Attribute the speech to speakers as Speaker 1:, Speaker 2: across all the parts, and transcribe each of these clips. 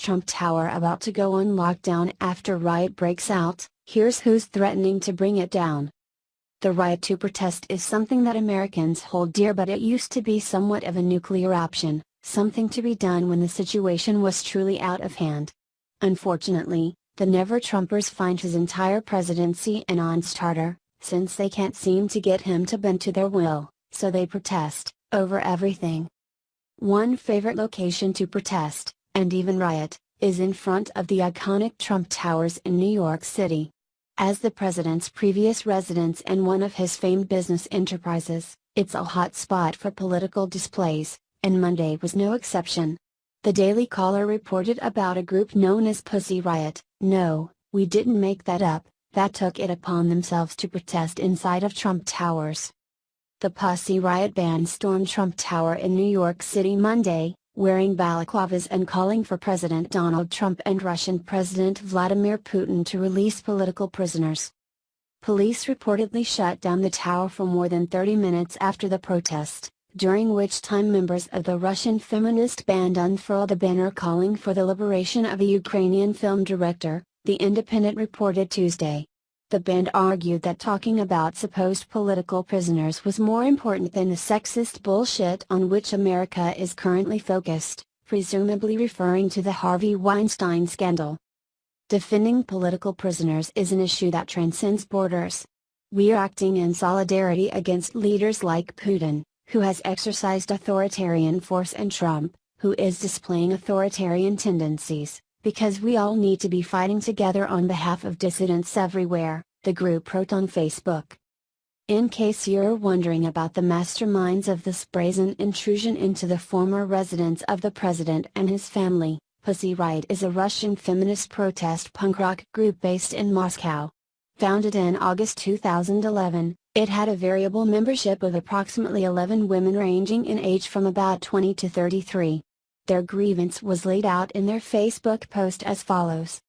Speaker 1: Trump Tower about to go on lockdown after riot breaks out, here's who's threatening to bring it down. The right to protest is something that Americans hold dear, but it used to be somewhat of a nuclear option, something to be done when the situation was truly out of hand. Unfortunately, the never-Trumpers find his entire presidency a non-starter, since they can't seem to get him to bend to their will, so they protest, over everything. One favorite location to protest, and even riot, is in front of the iconic Trump Towers in New York City. As the president's previous residence and one of his famed business enterprises, it's a hot spot for political displays, and Monday was no exception. The Daily Caller reported about a group known as Pussy Riot. No, we didn't make that up, that took it upon themselves to protest inside of Trump Towers. The Pussy Riot band stormed Trump Tower in New York City Monday, wearing balaclavas and calling for President Donald Trump and Russian President Vladimir Putin to release political prisoners. Police reportedly shut down the tower for more than 30 minutes after the protest, during which time members of the Russian feminist band unfurled a banner calling for the liberation of a Ukrainian film director, The Independent reported Tuesday. The band argued that talking about supposed political prisoners was more important than the sexist bullshit on which America is currently focused, presumably referring to the Harvey Weinstein scandal. Defending political prisoners is an issue that transcends borders. We are acting in solidarity against leaders like Putin, who has exercised authoritarian force, and Trump, who is displaying authoritarian tendencies, because we all need to be fighting together on behalf of dissidents everywhere, the group wrote on Facebook. In case you're wondering about the masterminds of this brazen intrusion into the former residence of the president and his family, Pussy Riot is a Russian feminist protest punk rock group based in Moscow. Founded in August 2011, it had a variable membership of approximately 11 women ranging in age from about 20 to 33. Their grievance was laid out in their Facebook post as follows.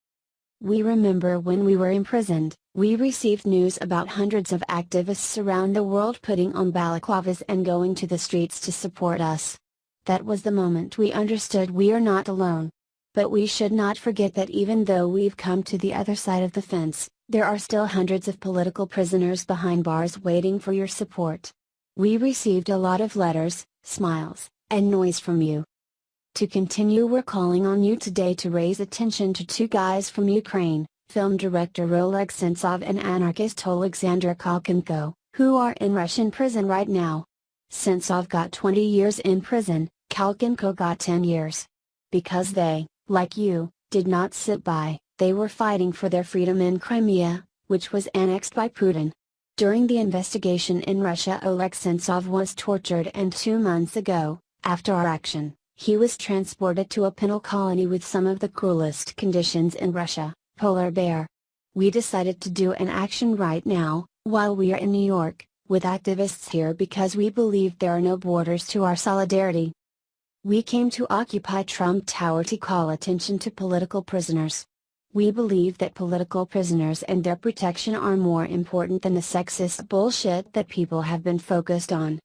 Speaker 1: We remember when we were imprisoned, we received news about hundreds of activists around the world putting on balaclavas and going to the streets to support us. That was the moment we understood we are not alone. But we should not forget that even though we've come to the other side of the fence, there are still hundreds of political prisoners behind bars waiting for your support. We received a lot of letters, smiles, and noise from you. To continue, we're calling on you today to raise attention to two guys from Ukraine, film director Oleg Sentsov and anarchist Alexander Kalkenko, who are in Russian prison right now. Sentsov got 20 years in prison, Kalkenko got 10 years. Because they, like you, did not sit by, they were fighting for their freedom in Crimea, which was annexed by Putin. During the investigation in Russia, Oleg Sentsov was tortured, and 2 months ago, after our action, he was transported to a penal colony with some of the cruelest conditions in Russia, Polar Bear. We decided to do an action right now, while we are in New York, with activists here, because we believe there are no borders to our solidarity. We came to occupy Trump Tower to call attention to political prisoners. We believe that political prisoners and their protection are more important than the sexist bullshit that people have been focused on.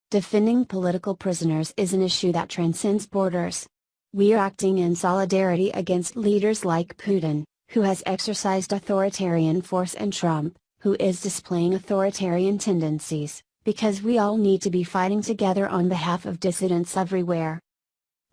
Speaker 1: Defending political prisoners is an issue that transcends borders. We are acting in solidarity against leaders like Putin, who has exercised authoritarian force, and Trump, who is displaying authoritarian tendencies, because we all need to be fighting together on behalf of dissidents everywhere.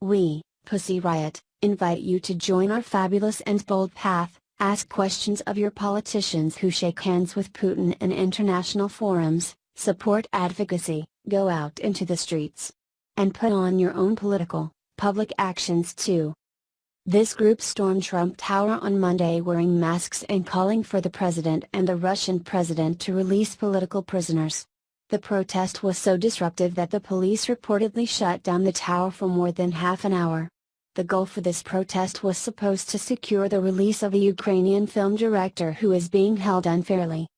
Speaker 1: We, Pussy Riot, invite you to join our fabulous and bold path, ask questions of your politicians who shake hands with Putin in international forums, support advocacy, go out into the streets, and put on your own political, public actions too. This group stormed Trump Tower on Monday wearing masks and calling for the president and the Russian president to release political prisoners. The protest was so disruptive that the police reportedly shut down the tower for more than half an hour. The goal for this protest was supposed to secure the release of a Ukrainian film director who is being held unfairly.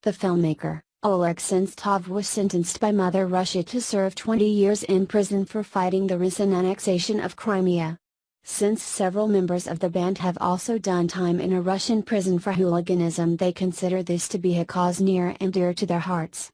Speaker 1: The filmmaker, Oleg Sentsov, was sentenced by Mother Russia to serve 20 years in prison for fighting the recent annexation of Crimea. Since several members of the band have also done time in a Russian prison for hooliganism, they consider this to be a cause near and dear to their hearts.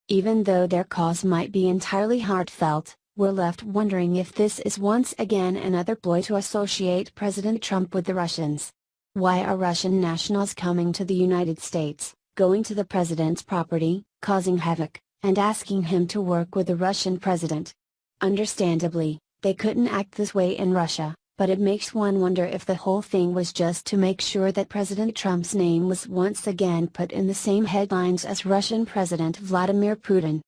Speaker 1: Even though their cause might be entirely heartfelt, We're left wondering if this is once again another ploy to associate President Trump with the Russians. Why are Russian nationals coming to the United States, going to the president's property, causing havoc, and asking him to work with the Russian president? Understandably, they couldn't act this way in Russia, but it makes one wonder if the whole thing was just to make sure that President Trump's name was once again put in the same headlines as Russian President Vladimir Putin.